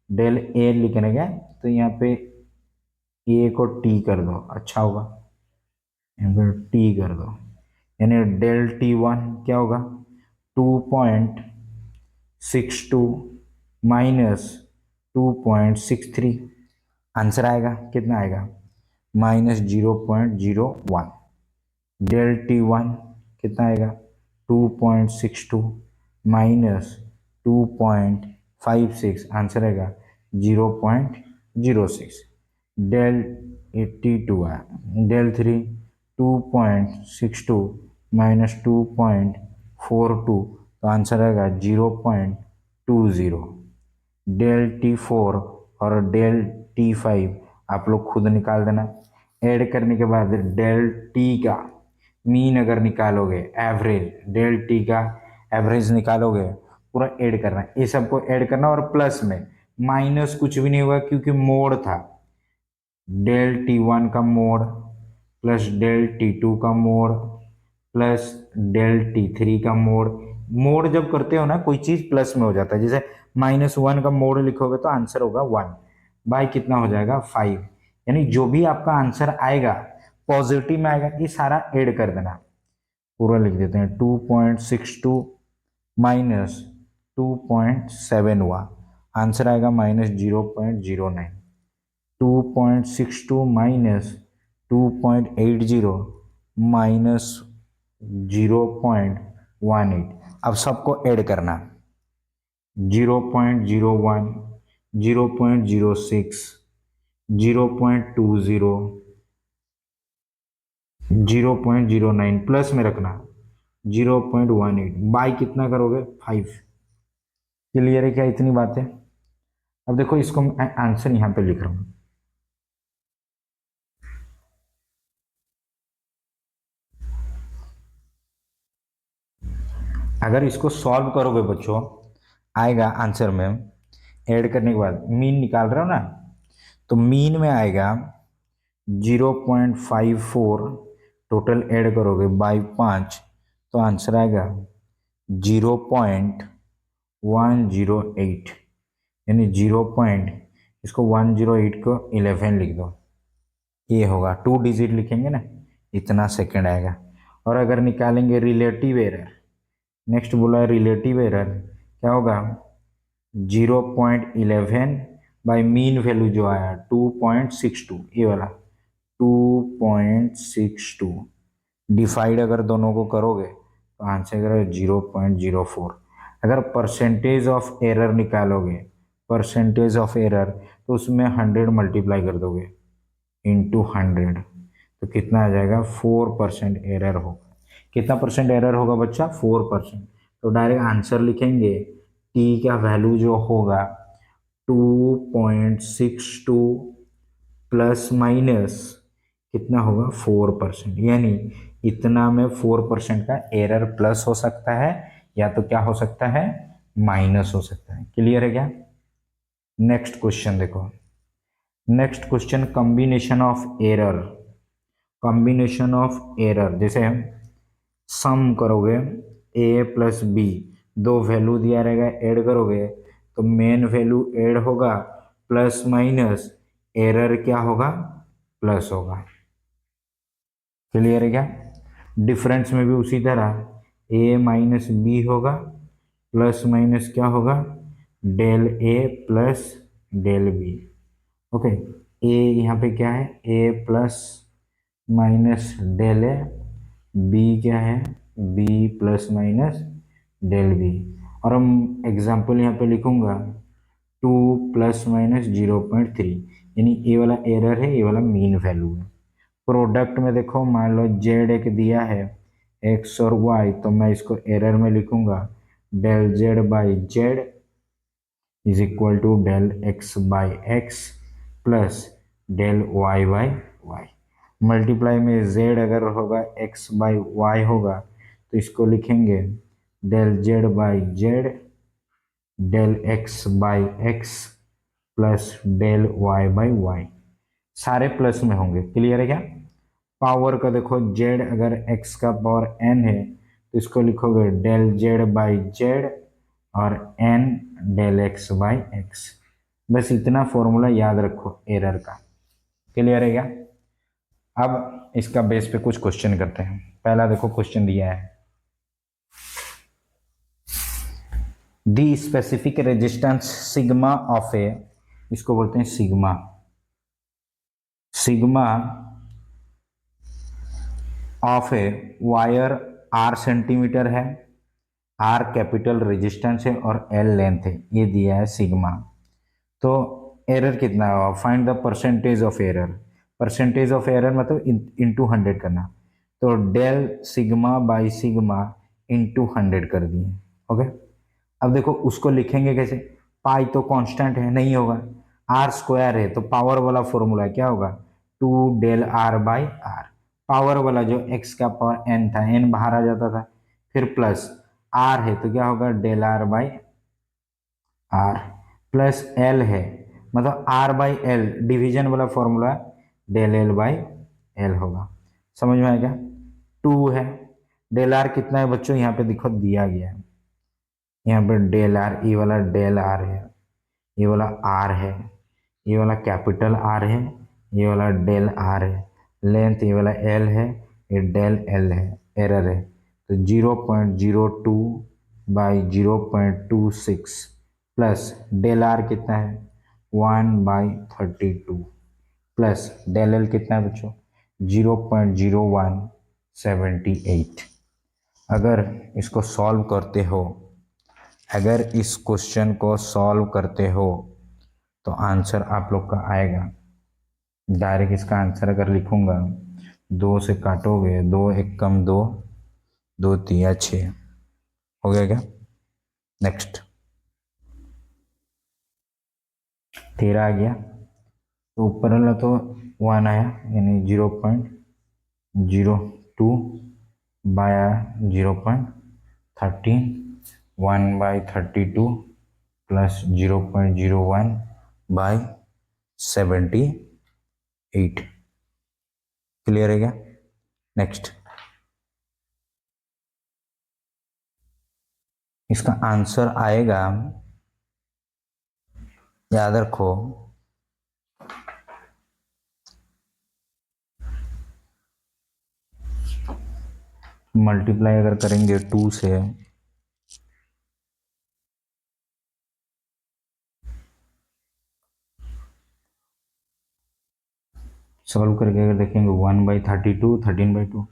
डेल ए लिखेंगे, तो यहाँ पे ए को टी कर दो, अच्छा होगा, यहाँ पे टी कर दो, यानी डेल T1 क्या होगा? 2.62 माइनस 2.63, आंसर आएगा कितना आएगा? -0.01। डेल T1 कितना आएगा? 2.62 माइनस 2.56, आंसर आएगा 0.06। डेल T2 है, डेल 3 2.62 माइनस 2.42, तो आंसर आएगा 0.20। डेल T4 और डेल T5 आप लोग खुद निकाल देना। ऐड करने के बाद डेल टी का मीन अगर निकालोगे, एवरेज, डेल टी का एवरेज निकालोगे, पूरा ऐड करना, ये सबको ऐड करना, और प्लस में माइनस कुछ भी नहीं होगा क्योंकि मोड था। डेल T1 का मोड प्लस डेल T2 का मोड प्लस डेल T3 का मोड। मोड जब करते हो ना कोई चीज प्लस में हो जाता है, जैसे -1 का मोड लिखोगे तो आंसर होगा 1 बाई कितना हो जाएगा 5। यानी जो भी आपका आंसर आएगा पॉजिटिव में आएगा, ये सारा ऐड कर देना। पूरा लिख देते हैं, 2.62 माइनस 2.7 हुआ, आंसर आएगा -0.09। 2.62 माइनस 2.80 माइनस 0.18। अब सबको ऐड करना, 0.01, 0.06, 0.20, 0.09, प्लस में रखना 0.18 बाई कितना करोगे 5। क्लियर है क्या इतनी बातें? अब देखो इसको मैं आंसर यहां पे लिख रहा हूं। अगर इसको सॉल्व करोगे बच्चों, आएगा आंसर में, ऐड करने के बाद मीन निकाल रहे हो ना, तो मीन में आएगा 0.54, टोटल ऐड करोगे बाई 5, तो आंसर आएगा 0.108, यानी 0 पॉइंट, इसको 108 को 11 लिख दो, ये होगा 2 डिजिट लिखेंगे ना, इतना सेकंड आएगा। और अगर निकालेंगे रिलेटिव एरर, नेक्स्ट बोला है रिलेटिव एरर, क्या होगा? 0.11 बाई मीन वैल्यू जो आया 2.62, ये वाला 2.62 डिवाइड अगर दोनों को करोगे तो आंसर करोगे 0.04। अगर परसेंटेज ऑफ एरर निकालोगे, परसेंटेज ऑफ एरर, तो उसमें 100 मल्टीप्लाई कर दोगे इंटू 100, तो कितना आ जाएगा? 4% एरर होगा। कितना परसेंट एरर होगा बच्चा? 4%। तो डायरेक्ट आंसर लिखेंगे, टी का वैल्यू जो होगा 2.62 प्लस माइनस कितना होगा 4%, यानी इतना में 4% का एरर प्लस हो सकता है, या तो क्या हो सकता है, माइनस हो सकता है। क्लियर है क्या? नेक्स्ट क्वेश्चन देखो। Next question, combination of error combination of error, जैसे सम करोगे ए प्लस बी, दो वैल्यू दिया रहेगा, ऐड करोगे तो मेन वैल्यू ऐड होगा, प्लस माइनस एरर क्या होगा, प्लस होगा। क्लियर है क्या? डिफरेंस में भी उसी तरह ए माइनस बी होगा, प्लस माइनस क्या होगा, del A plus del B. Okay, A यहाँ पे क्या है, A plus minus del A, B क्या है, B plus minus del B. और हम एग्जाम्पल यहाँ पे लिखूंगा 2 प्लस माइनस 0.3, यानी ये वाला एरर है, ये वाला मीन वैल्यू है। प्रोडक्ट में देखो, मान लो जेड एक दिया है एक्स और वाई, तो मैं इसको एरर में लिखूंगा del Z by Z is equal to del X by X plus del Y by Y. Multiply में जेड अगर होगा एक्स बाई वाई होगा तो इसको लिखेंगे del Z by Z del X by X plus del Y by Y, सारे plus में होंगे। क्लियर है क्या? पावर का देखो, जेड अगर एक्स का पावर एन है तो इसको लिखोगे डेल जेड बाई जेड और N del X by X. बस इतना फॉर्मूला याद रखो एरर का। क्लियर है क्या? अब इसका बेस पे कुछ क्वेश्चन करते हैं। पहला देखो क्वेश्चन दिया है, the specific resistance sigma of A, इसको बोलते हैं sigma, sigma of a wire R centimetre है, आर कैपिटल रेजिस्टेंस है और एल लेंथ है, ये दिया है सिग्मा। तो एरर कितना है, find the percentage of error. Percentage of error मतलब इंटू 100 करना, तो del sigma by sigma into 100 कर दिए। ओके, अब देखो उसको लिखेंगे कैसे, पाई तो कांस्टेंट है, नहीं होगा, आर स्क्वायर है तो पावर वाला फॉर्मूला क्या होगा, 2 del R by R, power वाला जो एक्स का पावर एन था, एन बाहर आ जाता था, फिर प्लस आर है तो क्या होगा del R by R, plus L है मतलब आर बाई एल, डिवीजन वाला formula del L by L होगा। समझ में आएगा? 2 है, डेल आर कितना है बच्चों, यहाँ पे देखो दिया गया है, यहाँ पर डेल आर, ये वाला डेल आर है, ये वाला आर है, ये वाला कैपिटल आर है, ये वाला डेल आर है, लेंथ ये वाला एल है, ये डेल एल है, एरर है तो 0.02 बाई 0.26 प्लस डेल आर कितना है 1/32 प्लस डेल एल कितना है बच्चों 0.0178। अगर इसको सॉल्व करते हो, अगर इस क्वेश्चन को सॉल्व करते हो तो आंसर आप लोग का आएगा डायरेक्ट। इसका आंसर अगर लिखूंगा, 2 से काटोगे, 2 एक कम 2, 2 तिया 6, हो गया क्या? नेक्स्ट 13 आ गया, तो ऊपर वाला तो 1 आया यानी 0.02 बाय 0.13, 1/32 प्लस 0.01 बाय 78। क्लियर है क्या? नेक्स्ट इसका आंसर आएगा, याद रखो, मल्टीप्लाई अगर करेंगे 2 से, सॉल्व करके अगर देखेंगे 1/32, 13/2,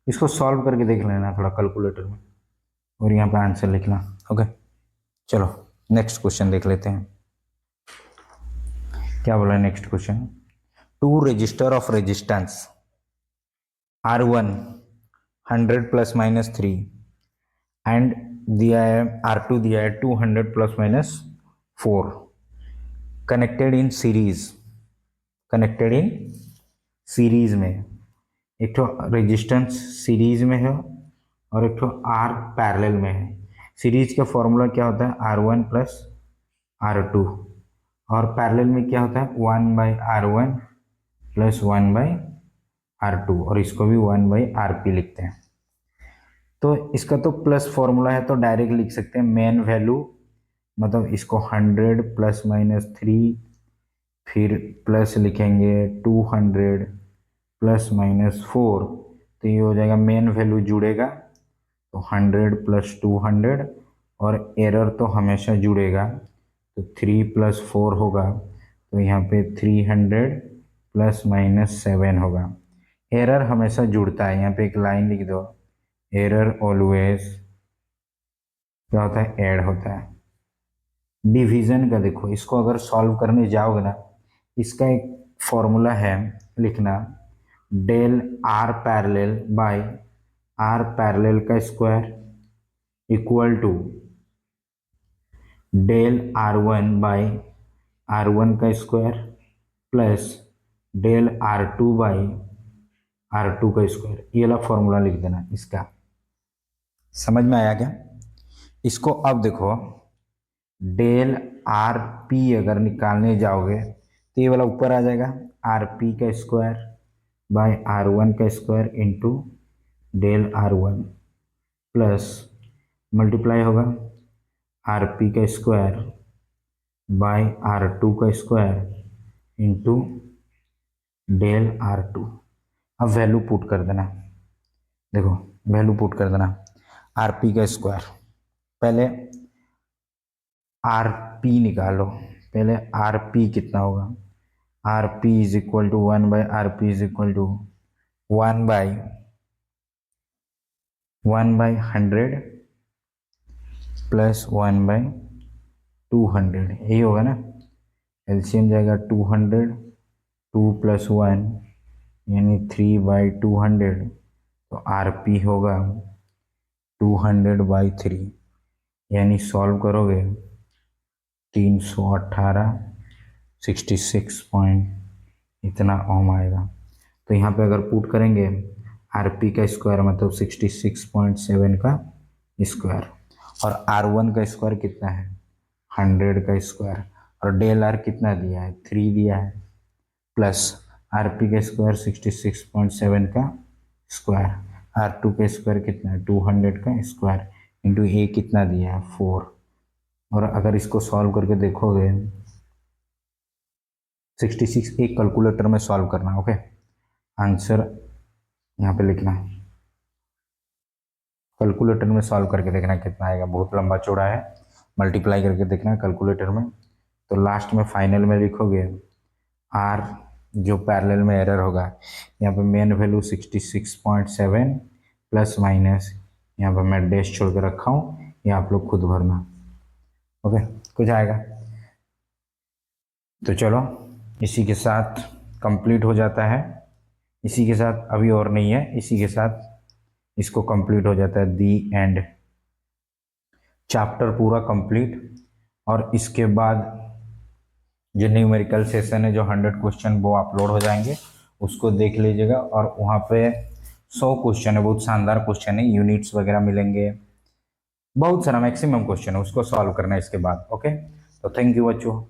इसको सॉल्व करके देख लेना थोड़ा कैलकुलेटर में और यहाँ पे आंसर लिखना। ओके, चलो नेक्स्ट क्वेश्चन देख लेते हैं। क्या बोला है next question, 2 register of resistance R1 100 plus minus 3 and दिया है R2 दिया है 200 plus minus 4, connected in series, connected in series में, एक तो रेजिस्टेंस सीरीज में है और एक तो आर पैरेलल में है। सीरीज का फॉर्मूला क्या होता है R1 प्लस R2 और पैरेलल में क्या होता है 1/R1 प्लस 1/R2। R2 और इसको भी 1/RP लिखते हैं। तो इसका तो प्लस फॉर्मूला है तो डायरेक्ट लिख सकते हैं मेन वैल्यू, मतलब इसको 100 प्लस माइनस 3, फिर प्लस लिखेंगे 200 प्लस माइनस 4, तो ये हो जाएगा मेन वैल्यू जुड़ेगा तो 100 प्लस 200, और एरर तो हमेशा जुड़ेगा तो 3 प्लस 4 होगा, तो यहाँ पे 300 प्लस माइनस 7 होगा। एरर हमेशा जुड़ता है, यहाँ पे एक लाइन लिख दो, एरर ऑलवेज क्या होता है, ऐड होता है। डिवीजन का देखो, इसको अगर सॉल्व करने जाओगे ना, इसका एक फॉर्मूला है लिखना, del R parallel by R parallel का square equal to del R1 by R1 का square plus del R2 bye R2 का स्क्वायर। ये वाला फॉर्मूला लिख देना इसका। समझ में आया क्या? इसको अब देखो, डेल आर पी अगर निकालने जाओगे तो ये वाला ऊपर आ जाएगा, आर पी का स्क्वायर बाय R1 का square into del R1 plus multiply होगा आर पी का स्क्वायर बाय R2 का स्क्वायर इंटू डेल R2। अब वैल्यू पुट कर देना, देखो वैल्यू पुट कर देना, आर पी का स्क्वायर, पहले आर पी निकालो, पहले आर पी कितना होगा, R P is equal to 1/RP is equal to 1/100 plus 1/200, यही होगा ना। एलसीएम जाएगा 200, 2 प्लस 1 यानी 3/200, तो आर पी होगा 200/3, यानी सॉल्व करोगे 318 66 पॉइंट इतना ओम आएगा। तो यहाँ पे अगर पुट करेंगे आर पी का स्क्वायर मतलब 66.7 का स्क्वायर, और R1 का स्क्वायर कितना है 100 का स्क्वायर, और डेल आर कितना दिया है 3 दिया है, प्लस आर पी का स्क्वायर 66.7 का स्क्वायर, R2 का स्क्वायर कितना है 200 का स्क्वायर इंटू ए कितना दिया है 4। और अगर इसको सॉल्व करके देखोगे 66 एक कैलकुलेटर में सॉल्व करना, ओके। आंसर यहाँ पे लिखना, कैलकुलेटर में सॉल्व करके देखना कितना आएगा, बहुत लंबा चौड़ा है, मल्टीप्लाई करके देखना कैलकुलेटर में। तो लास्ट में फाइनल में लिखोगे आर जो पैरेलल में एरर होगा, यहाँ पे मेन वैल्यू 66.7 प्लस माइनस, यहाँ पे मैं डैश छोड़ के रखा हूँ, ये आप लोग खुद भरना, ओके। कुछ आएगा तो चलो इसी के साथ कंप्लीट हो जाता है, इसी के साथ अभी और नहीं है, इसी के साथ इसको कंप्लीट हो जाता है, दी एंड, चैप्टर पूरा कंप्लीट। और इसके बाद जो न्यूमेरिकल सेशन है, जो 100 क्वेश्चन वो अपलोड हो जाएंगे, उसको देख लीजिएगा। और वहाँ पे 100 क्वेश्चन है, बहुत शानदार क्वेश्चन है, यूनिट्स वगैरह मिलेंगे, बहुत सारा मैक्सिमम क्वेश्चन है, उसको सॉल्व करना है इसके बाद, ओके। तो थैंक यू बच्चों।